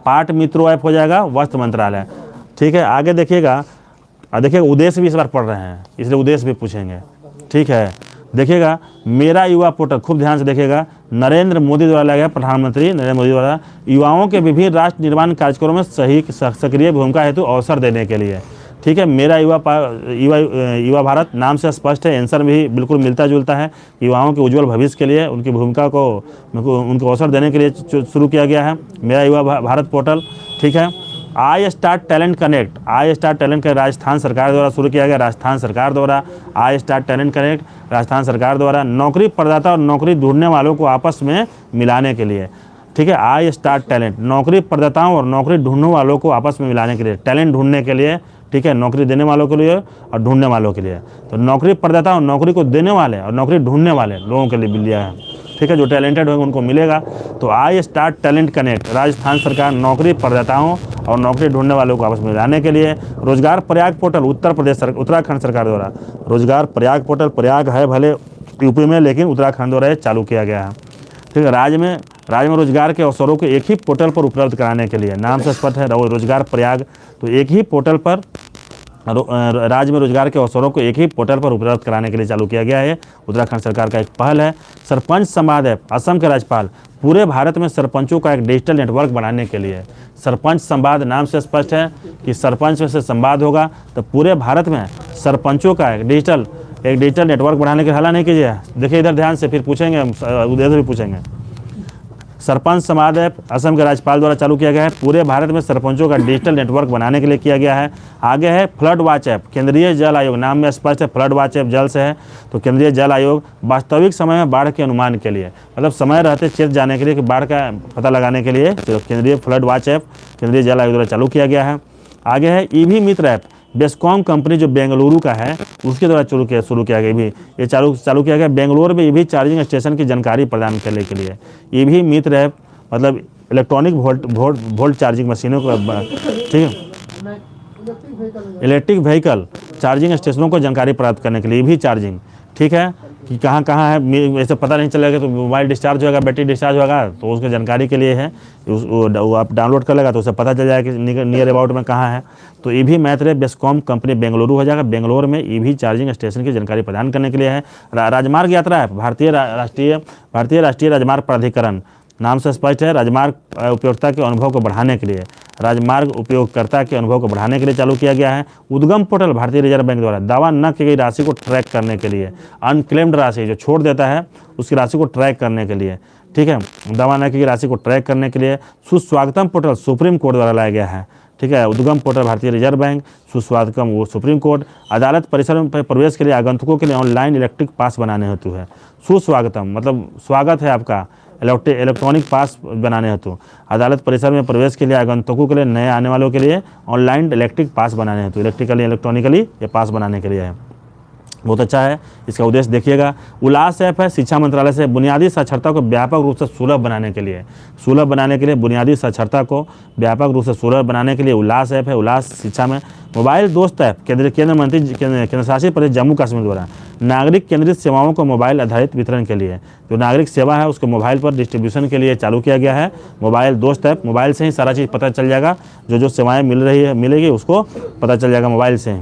पाट मित्रो ऐप हो जाएगा वस्त्र मंत्रालय। ठीक है, आगे देखिएगा, देखिएगा उद्देश्य भी इस बार पढ़ रहे हैं इसलिए उद्देश्य भी पूछेंगे। ठीक है, देखिएगा मेरा युवा पोर्टल, खूब ध्यान से देखिएगा, नरेंद्र मोदी द्वारा लाया गया, प्रधानमंत्री नरेंद्र मोदी द्वारा युवाओं के विभिन्न राष्ट्र निर्माण कार्यक्रमों में सही सक्रिय भूमिका हेतु अवसर देने के लिए। ठीक है, मेरा युवा भारत नाम से स्पष्ट है, आंसर भी बिल्कुल मिलता जुलता है। युवाओं के उज्जवल भविष्य के लिए उनकी भूमिका को उनको अवसर देने के लिए शुरू किया गया है मेरा युवा भारत पोर्टल। ठीक है, I start talent connect, I start talent का राजस्थान सरकार द्वारा शुरू किया गया, राजस्थान सरकार द्वारा I start talent connect Rajasthan सरकार द्वारा नौकरी प्रदाता और नौकरी ढूंढने वालों को आपस में मिलाने के लिए। ठीक है, आई स्टार्ट टैलेंट, नौकरी प्रदाताओं और नौकरी ढूंढने वालों को आपस में मिलाने के लिए, टैलेंट ढूंढने के लिए। ठीक है, नौकरी देने वालों के लिए और ढूंढने वालों के लिए। तो नौकरी प्रदाता और नौकरी को देने वाले और नौकरी ढूंढने वाले लोगों के लिए लिया है। ठीक है, जो टैलेंटेड होंगे उनको मिलेगा। तो I start talent connect Rajasthan सरकार नौकरी प्रदाताओं और नौकरी ढूंढने वालों को आपस में मिलाने के लिए। रोजगार प्रयाग पोर्टल उत्तराखंड सरकार द्वारा, रोजगार प्रयाग पोर्टल, प्रयाग है भले यूपी में लेकिन उत्तराखंड द्वारा चालू किया गया है। ठीक है, राज्य में रोजगार के अवसरों को एक ही पोर्टल पर उपलब्ध कराने के लिए, नाम से स्पष्ट है रोजगार प्रयाग, तो एक ही पोर्टल पर राज्य में रोजगार के अवसरों को एक ही पोर्टल पर उपलब्ध कराने के लिए चालू किया गया है। उत्तराखंड सरकार का एक पहल है। सरपंच संवाद ऐप, असम के राज्यपाल पूरे भारत में सरपंचों का एक डिजिटल नेटवर्क बनाने के लिए, सरपंच संवाद नाम से स्पष्ट है कि सरपंच से संवाद होगा, तो पूरे भारत में सरपंचों का एक डिजिटल नेटवर्क बढ़ाने के हल्ला नहीं कीजिए। देखिए इधर ध्यान से, फिर पूछेंगे, उधर भी पूछेंगे। सरपंच संवाद ऐप असम के राज्यपाल द्वारा चालू किया गया है, पूरे भारत में सरपंचों का डिजिटल नेटवर्क बनाने के लिए किया गया है। आगे है फ्लड वॉच ऐप, केंद्रीय जल आयोग, नाम में स्पष्ट है फ्लड वॉच ऐप जल से है, तो केंद्रीय जल आयोग वास्तविक समय में बाढ़ के अनुमान के लिए, मतलब समय रहते चेत जाने के लिए कि बाढ़ का पता लगाने के लिए, तो केंद्रीय फ्लड वॉच ऐप केंद्रीय जल आयोग द्वारा चालू किया गया है। आगे है ईवी मित्र ऐप, बेस्कॉम कंपनी जो बेंगलुरु का है उसके द्वारा शुरू किया गया। ये चालू किया गया बेंगलुरु में ईवी चार्जिंग स्टेशन की जानकारी प्रदान करने के लिए। ईवी मित्र ऐप मतलब इलेक्ट्रॉनिक वोल्ट चार्जिंग मशीनों को, ठीक है, इलेक्ट्रिक व्हीकल चार्जिंग स्टेशनों को जानकारी प्राप्त करने के लिए ईवी चार्जिंग। ठीक है, कि कहाँ है ऐसे पता नहीं चलेगा, तो मोबाइल डिस्चार्ज होगा, बैटरी डिस्चार्ज होगा, तो उसके जानकारी के लिए है, वो आप डाउनलोड कर लेगा तो उसे पता चल जाएगा कि नियर अबाउट में कहाँ है। तो ईवी मैत्र बेस्कॉम कंपनी बेंगलुरु हो जाएगा, बेंगलोर में ईवी चार्जिंग स्टेशन की जानकारी प्रदान करने के लिए है। राजमार्ग यात्रा है, भारतीय राष्ट्रीय राजमार्ग प्राधिकरण, नाम से स्पष्ट है, राजमार्ग उपयोगिता के अनुभव को बढ़ाने के लिए, राजमार्ग उपयोगकर्ता के अनुभव को बढ़ाने के लिए चालू किया गया है। उद्गम पोर्टल भारतीय रिजर्व बैंक द्वारा दावा न की गई राशि को ट्रैक करने के लिए, अनक्लेम्ड राशि जो छोड़ देता है उसकी राशि को ट्रैक करने के लिए। ठीक है, दावा न की गई राशि को ट्रैक करने के लिए। सुस्वागतम पोर्टल सुप्रीम कोर्ट द्वारा लाया गया है। ठीक है, उद्गम पोर्टल भारतीय रिजर्व बैंक, सुस्वागतम वो सुप्रीम कोर्ट। अदालत परिसर में प्रवेश के लिए आगंतुकों के लिए ऑनलाइन इलेक्ट्रिक पास बनाने हेतु है। सुस्वागतम मतलब स्वागत है आपका, इलेक्ट्रॉनिक पास बनाने हेतु। अदालत परिसर में प्रवेश के लिए आगंतुकों के लिए, नए आने वालों के लिए ऑनलाइन इलेक्ट्रिक पास बनाने हेतु, इलेक्ट्रॉनिकली ये पास बनाने के लिए है। बहुत अच्छा है, इसका उद्देश्य देखिएगा। उल्लास ऐप है शिक्षा मंत्रालय से बुनियादी साक्षरता को व्यापक रूप से सुलभ बनाने के लिए, बुनियादी साक्षरता को व्यापक रूप से सुलभ बनाने के लिए उल्लास ऐप है। उल्लास शिक्षा में मोबाइल दोस्त ऐप केंद्र शासित प्रदेश जम्मू कश्मीर द्वारा नागरिक केंद्रित सेवाओं को मोबाइल आधारित वितरण के लिए, जो नागरिक सेवा है उसको मोबाइल पर डिस्ट्रीब्यूशन के लिए चालू किया गया है। मोबाइल दोस्त ऐप, मोबाइल से ही सारा चीज़ पता चल जाएगा, जो सेवाएं मिलेगी उसको पता चल जाएगा मोबाइल से ही।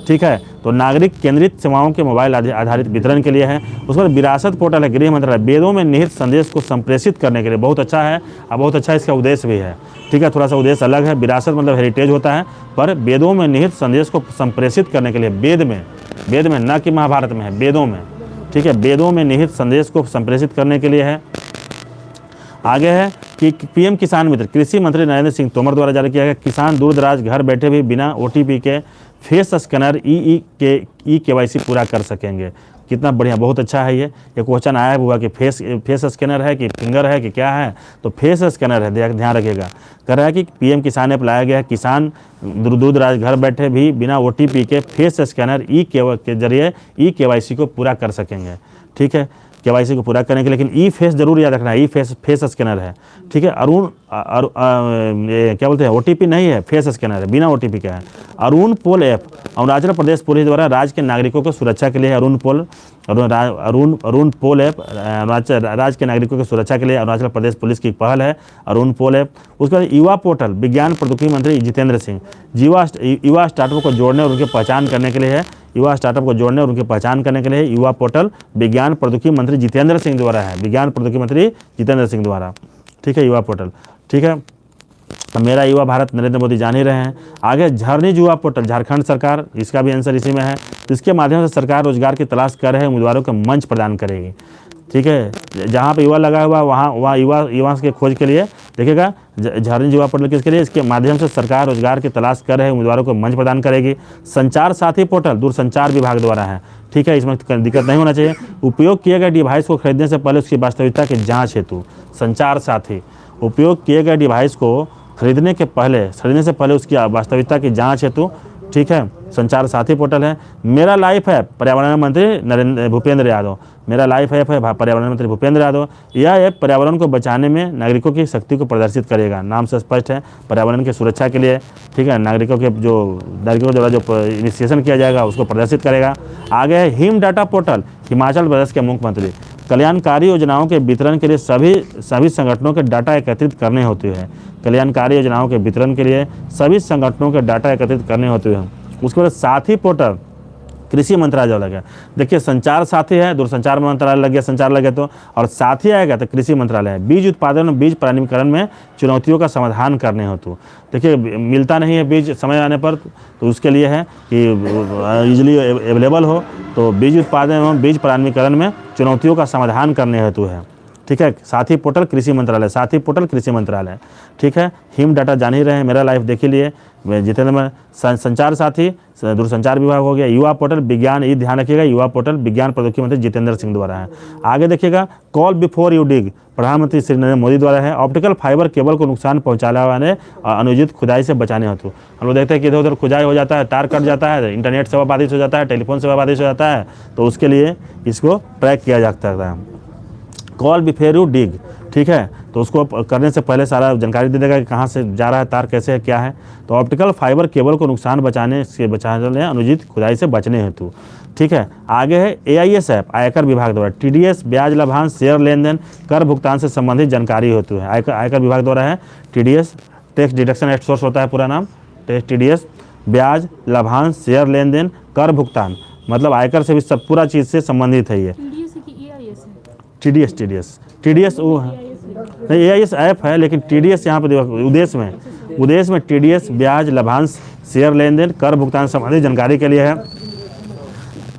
ठीक है, तो नागरिक केंद्रित सेवाओं के मोबाइल आधारित वितरण के लिए है। उस पर विरासत पोर्टल है, गृह मंत्रालय वेदों में निहित संदेश को संप्रेषित करने के लिए, बहुत अच्छा है और बहुत अच्छा इसका उद्देश्य भी है। ठीक है, थोड़ा सा उद्देश्य अलग है, विरासत मतलब हेरिटेज होता है, पर वेदों में निहित संदेश को संप्रेषित करने के लिए, वेद में न कि महाभारत में है, वेदों में। ठीक है, वेदों में निहित संदेश को संप्रेषित करने के लिए है। आगे है कि पीएम किसान मित्र कृषि मंत्री नरेंद्र सिंह तोमर द्वारा जारी किया गया, किसान दूर दराज घर बैठे भी बिना OTP के फेस स्कैनर KYC पूरा कर सकेंगे। कितना बढ़िया, बहुत अच्छा है। ये क्वेश्चन आया हुआ कि फेस स्कैनर है कि फिंगर है कि क्या है, तो फेस स्कैनर है, ध्यान रखिएगा। कह रहा है कि पीएम किसान ऐप लाया गया है, किसान दूर दराज घर बैठे भी बिना OTP के फेस स्कैनर के जरिए KYC को पूरा कर सकेंगे। ठीक है, KYC को पूरा करने के लिए। लेकिन ई फेस जरूर याद रखना है, ई फेस स्कैनर है, ठीक है। ये क्या बोलते हैं, OTP नहीं है, फेस स्कैनर है, बिना OTP का है। अरुण पोल ऐप अरुणाचल प्रदेश पुलिस द्वारा राज्य के नागरिकों को सुरक्षा के लिए अरुण पोल ऐप अरुणाचल राज्य के नागरिकों की सुरक्षा के लिए अरुणाचल प्रदेश पुलिस की पहल है, अरुण पोल ऐप। उसके बाद युवा पोर्टल विज्ञान प्रौद्योगिकी मंत्री जितेंद्र सिंह, युवा स्टार्टअप को जोड़ने और उनकी पहचान करने के लिए है, युवा स्टार्टअप को जोड़ने और उनकी पहचान करने के लिए युवा पोर्टल विज्ञान प्रौद्योगिकी मंत्री जितेंद्र सिंह द्वारा है, विज्ञान प्रौद्योगिकी मंत्री जितेंद्र सिंह द्वारा, ठीक है, युवा पोर्टल, ठीक है। मेरा युवा भारत नरेंद्र मोदी जान ही रहे हैं। आगे झरनी युवा पोर्टल झारखंड सरकार, इसका भी आंसर इसी में है। इसके माध्यम से सरकार रोजगार की तलाश कर रहे उम्मीदवारों को मंच प्रदान करेगी, ठीक है। जहाँ पे युवा लगा हुआ वहाँ युवा के खोज के लिए देखिएगा झरनी युवा पोर्टल किसके लिए, इसके माध्यम से सरकार रोजगार की तलाश कर रहे उम्मीदवारों को मंच प्रदान करेगी। संचार साथी पोर्टल दूरसंचार विभाग द्वारा है, ठीक है, इसमें दिक्कत नहीं होना चाहिए। उपयोग किए गए डिवाइस को खरीदने से पहले उसकी वास्तविकता की जाँच हेतु संचार साथी, उपयोग किए गए डिवाइस को खरीदने से पहले उसकी वास्तविकता की जांच हेतु, ठीक है, संचार साथी पोर्टल है। मेरा लाइफ ऐप पर्यावरण मंत्री भूपेंद्र यादव, मेरा लाइफ ऐप है पर्यावरण मंत्री भूपेंद्र यादव। यह ऐप पर्यावरण को बचाने में नागरिकों की शक्ति को प्रदर्शित करेगा, नाम से स्पष्ट है, पर्यावरण की सुरक्षा के लिए, ठीक है, नागरिकों द्वारा जो इनिशिएशन किया जाएगा उसको प्रदर्शित करेगा। आगे है him data portal, Himachal Pradesh के मुख्यमंत्री कल्याणकारी योजनाओं के वितरण के लिए सभी संगठनों के डाटा एकत्रित करने होते हैं, कल्याणकारी योजनाओं के वितरण के लिए सभी संगठनों के डाटा एकत्रित करने होते हैं। उसके बाद साथी पोर्टल कृषि मंत्रालय लग गया, देखिए संचार साथी है, दूरसंचार मंत्रालय लग गया, संचार लग गया तो, और साथी आएगा तो कृषि मंत्रालय है। बीज उत्पादन और बीज प्रमाणीकरण में चुनौतियों का समाधान करने हेतु, देखिए मिलता नहीं है बीज समय आने पर, तो उसके लिए है कि ईजिली अवेलेबल हो, तो बीज उत्पादन एवं बीज प्रमाणीकरण में चुनौतियों का समाधान करने हेतु है, ठीक है। साथी पोर्टल कृषि मंत्रालय, साथी पोर्टल कृषि मंत्रालय, ठीक है। हिम डाटा जान ही रहे हैं, मेरा लाइफ देख ही लिए, जितेंद्र में संचार साथी दूरसंचार विभाग हो गया। युवा पोर्टल विज्ञान, ये ध्यान रखिएगा, युवा पोर्टल विज्ञान प्रौद्योगिकी मंत्री जितेंद्र सिंह द्वारा है। आगे देखिएगा कॉल बिफोर यू डिग प्रधानमंत्री श्री नरेंद्र मोदी द्वारा है। ऑप्टिकल फाइबर केबल को नुकसान पहुंचाने वाले अनुचित खुदाई से बचाने हेतु, हम लोग देखते हैं कि इधर उधर खुदाई हो जाता है, तार कट जाता है, इंटरनेट सेवा बाधित हो जाता है, टेलीफोन सेवा बाधित हो जाता है, तो उसके लिए इसको ट्रैक किया जा सकता है। कॉल बिफोर यू डिग, ठीक है, तो उसको करने से पहले सारा जानकारी दे देगा कि कहाँ से जा रहा है तार, कैसे है, क्या है। तो ऑप्टिकल फाइबर केबल को नुकसान बचाने अनुचित खुदाई से बचने हेतु, ठीक है। आगे है AIS ऐप आयकर विभाग द्वारा, TDS ब्याज लाभांश शेयर लेन देन कर भुगतान से संबंधित जानकारी हेतु है, आयकर विभाग द्वारा है। TDS tax deduction at source होता है पूरा नाम, TDS ब्याज लाभांश शेयर लेन देन कर भुगतान, मतलब आयकर से भी सब पूरा चीज़ से संबंधित है ये। TDS वो है नहीं, AIS ऐप है, लेकिन TDS यहाँ पर उद्देश्य में TDS ब्याज लाभांश शेयर लेन देन कर भुगतान संबंधी जानकारी के लिए है।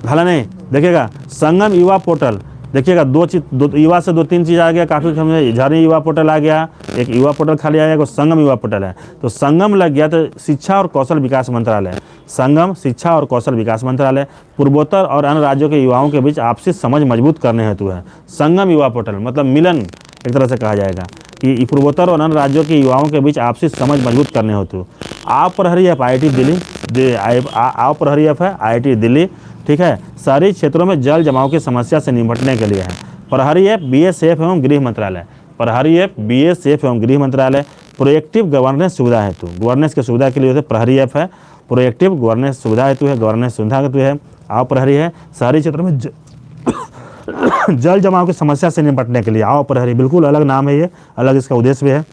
भला नहीं देखिएगा संगम युवा पोर्टल, देखिएगा दो युवा से 2-3 चीज़ आ गया, काफ़ी समझे। झरनी युवा पोर्टल आ गया, एक युवा पोर्टल खाली आ गया, संगम युवा पोर्टल है, तो संगम लग गया तो शिक्षा और कौशल विकास मंत्रालय, संगम शिक्षा और कौशल विकास मंत्रालय पूर्वोत्तर और अन्य राज्यों के युवाओं के बीच आपसी समझ मजबूत करने हेतु है। संगम युवा पोर्टल मतलब मिलन एक तरह से कहा जाएगा कि पूर्वोत्तर और अन्य राज्यों के युवाओं के बीच आपसी समझ मजबूत करने हेतु। आप प्रहरी ऐप IIT दिल्ली, आप प्रहरी ऐप है IIT दिल्ली, ठीक है, शहरी क्षेत्रों में जल जमाव की समस्या से निपटने के लिए है। प्रहरी ऐप BSF एवं गृह मंत्रालय, प्रहरी ऐप BSF एवं गृह मंत्रालय प्रोएक्टिव गवर्नेंस सुविधा हेतु, गवर्नेंस की सुविधा के लिए प्रहरी ऐप है, प्रोएक्टिव गवर्नेंस सुविधा हेतु है, गवर्नेंस सुविधा हेतु है। आओ प्रहरी है शहरी क्षेत्रों में जल जमाव की समस्या से निपटने के लिए, आओ प्रहरी बिल्कुल अलग नाम है, ये अलग इसका उद्देश्य भी है।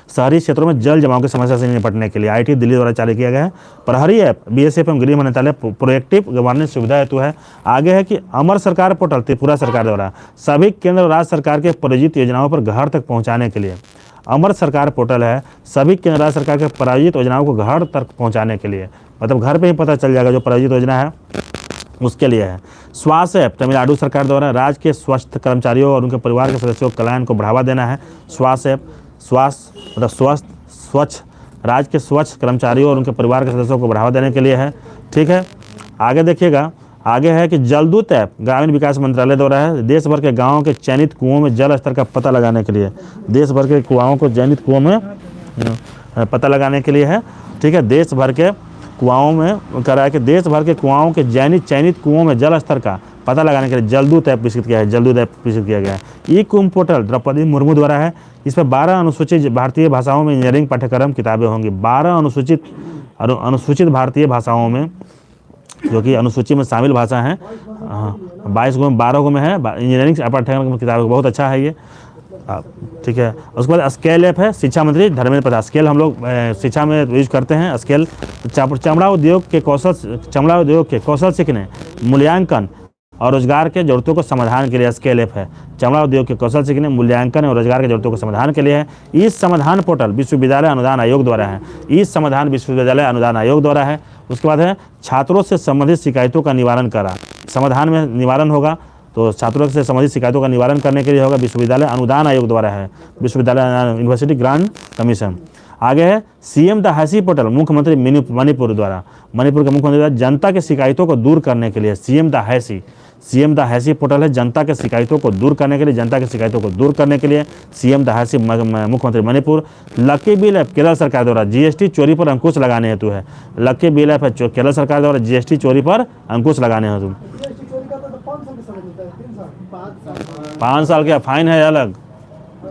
शहरी क्षेत्रों में जल जमाव की समस्या से निपटने के लिए IIT दिल्ली द्वारा चालू किया गया है। प्रहरी ऐप BSF एवं गृह मंत्रालय प्रोएक्टिव गवर्नेंस सुविधा हेतु है। आगे है कि अमर सरकार पोर्टल त्रिपुरा सरकार द्वारा सभी केंद्र और राज्य सरकार के प्रायोजित योजनाओं पर घर तक पहुंचाने के लिए, अमर सरकार पोर्टल है सभी केंद्र राज्य सरकार के प्रायोजित योजनाओं को घर तक पहुँचाने के लिए, मतलब घर पर ही पता चल जाएगा जो प्रायोजित योजना है उसके लिए है। स्वास्थ्य ऐप तमिलनाडु सरकार द्वारा राज्य के स्वास्थ्य कर्मचारियों और उनके परिवार के सदस्यों के कल्याण को बढ़ावा देना है। स्वास्थ्य ऐप स्वास्थ्य मतलब स्वच्छ राज्य के स्वच्छ कर्मचारियों और उनके परिवार के सदस्यों को बढ़ावा देने के लिए है, ठीक है। आगे देखिएगा, आगे है कि जलदूत ऐप ग्रामीण विकास मंत्रालय द्वारा है, देश भर के गाँवों के चयनित कुओं में जल स्तर का पता लगाने के लिए, देश भर के कुआओं को चयनित कुओं में पता लगाने के लिए है, ठीक है। देश भर के कुआओं में करा है कि देश भर के कुआओं के चयनित कुओं में जल स्तर का पता लगाने के लिए जलदूत ऐप विकसित किया है, जलदूत ऐप विकसित किया गया है। ई कुंभ पोर्टल द्रौपदी मुर्मू द्वारा है। इस पर 12 अनुसूचित भारतीय भाषाओं में इंजीनियरिंग पाठ्यक्रम किताबें होंगी। 12 अनुसूचित भारतीय भाषाओं में, जो कि अनुसूची में शामिल भाषा हैं, 22 को में 12 को में है इंजीनियरिंग पाठ्यक्रम की किताबें। बहुत अच्छा है ये, ठीक है। उसके बाद स्केल ऐप है, शिक्षा मंत्री धर्मेंद्र प्रधान। स्केल हम लोग शिक्षा में यूज करते हैं। स्केल चमड़ा उद्योग के कौशल सीखने, मूल्यांकन और रोजगार के जरूरतों को समाधान के लिए स्केल ऐप है। चमड़ा उद्योग के कौशल सीखने, मूल्यांकन और रोजगार के जरूरतों को समाधान के लिए है। इस समाधान पोर्टल विश्वविद्यालय अनुदान आयोग द्वारा है। इस समाधान विश्वविद्यालय अनुदान आयोग द्वारा है। उसके बाद है छात्रों से संबंधित शिकायतों का निवारण करा। समाधान में निवारण होगा, तो छात्रों से संबंधित शिकायतों का निवारण करने के लिए होगा, विश्वविद्यालय अनुदान आयोग द्वारा है, विश्वविद्यालय यूनिवर्सिटी ग्रांट कमीशन। आगे है सीएम दहासी पोर्टल, मुख्यमंत्री मणिपुर द्वारा, मणिपुर के मुख्यमंत्री द्वारा जनता के शिकायतों को दूर करने के लिए सीएम दहासी पोर्टल है। जनता के शिकायतों को दूर करने के लिए, सीएम दहासी मुख्यमंत्री Manipur. Lucky bill app Kerala सरकार द्वारा जीएसटी चोरी पर अंकुश लगाने हेतु है। लकी बिल ऐप है केरल सरकार द्वारा जीएसटी चोरी पर अंकुश लगाने हेतु। 5 साल का फाइन है, अलग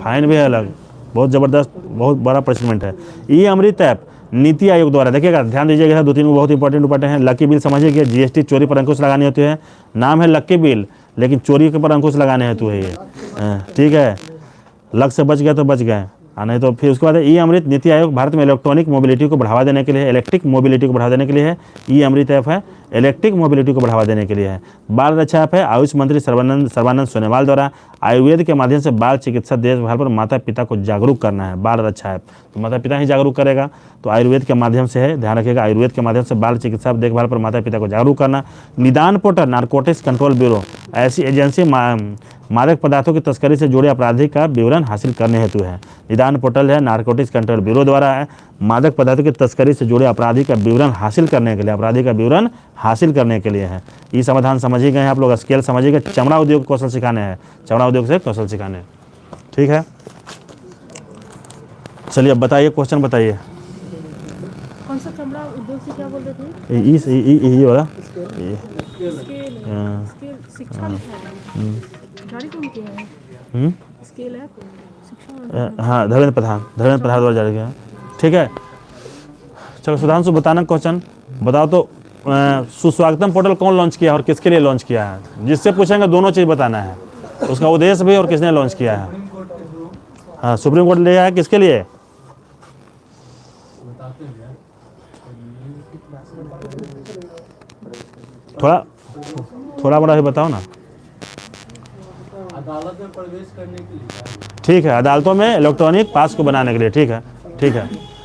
फाइन भी है अलग, बहुत ज़बरदस्त, बहुत बड़ा पनिशमेंट है। ई अमृत ऐप नीति आयोग द्वारा, देखिएगा ध्यान दीजिएगा, 2-3 बहुत इंपॉर्टेंट हैं। लकी बिल समझिए, जीएसटी चोरी पर अंकुश लगाने होते हैं। नाम है लकी बिल, लेकिन चोरी के पर अंकुश लगाने हेतु है ये, ठीक है। लक से बच गया तो बच गए, नहीं तो फिर उसके बाद ई अमृत नीति आयोग भारत में इलेक्ट्रिक मोबिलिटी को बढ़ावा देने के लिए है। ई अमृत ऐप है, इलेक्ट्रिक मोबिलिटी को बढ़ावा देने के लिए है। बाल रक्षा ऐप है, आयुष मंत्री सर्बानंद सोनोवाल द्वारा आयुर्वेद के माध्यम से बाल चिकित्सा देखभाल पर माता पिता को जागरूक करना है। बाल रक्षा ऐप तो माता पिता ही जागरूक करेगा, तो आयुर्वेद के माध्यम से है, ध्यान रखिएगा, आयुर्वेद के माध्यम से बाल चिकित्सा देखभाल पर माता पिता को जागरूक करना। निदान पोर्टल नारकोटिक्स कंट्रोल ब्यूरो, ऐसी एजेंसी मादक पदार्थों की तस्करी से जुड़े अपराधी का विवरण हासिल करने हेतु है। निदान पोर्टल है, नारकोटिक्स कंट्रोल ब्यूरो द्वारा है, मादक पदार्थों की तस्करी से जुड़े अपराधी का विवरण हासिल करने के लिए है। ये समाधान समझिए गए आप लोग। स्केल समझिएगा, चमड़ा उद्योग कौशल सिखाने हैं, चमड़ा उद्योग से कौशल सिखाने, ठीक है। चलिए अब बताइए, क्वेश्चन बताइए। कौन सा चमड़ा उद्योग से क्या बोल रहे थे? ये वाला शिक्षा लिखा है, जारी कौन किया है? स्केल है शिक्षा, हाँ, धर्मेंद्र प्रधान द्वारा जारी किया, ठीक है। चलो सुधांशु बताना क्वेश्चन बताओ तो। सुस्वागतम पोर्टल कौन लॉन्च किया और किसके लिए लॉन्च किया है? जिससे पूछेंगे दोनों चीज़ बताना है, उसका उद्देश्य भी और किसने लॉन्च किया है। हाँ, सुप्रीम कोर्ट ले आया है, किसके लिए? थोड़ा बड़ा ही बताओ ना। अदालत में प्रवेश करने के लिए, ठीक है, अदालतों में इलेक्ट्रॉनिक पास को बनाने के लिए, ठीक है।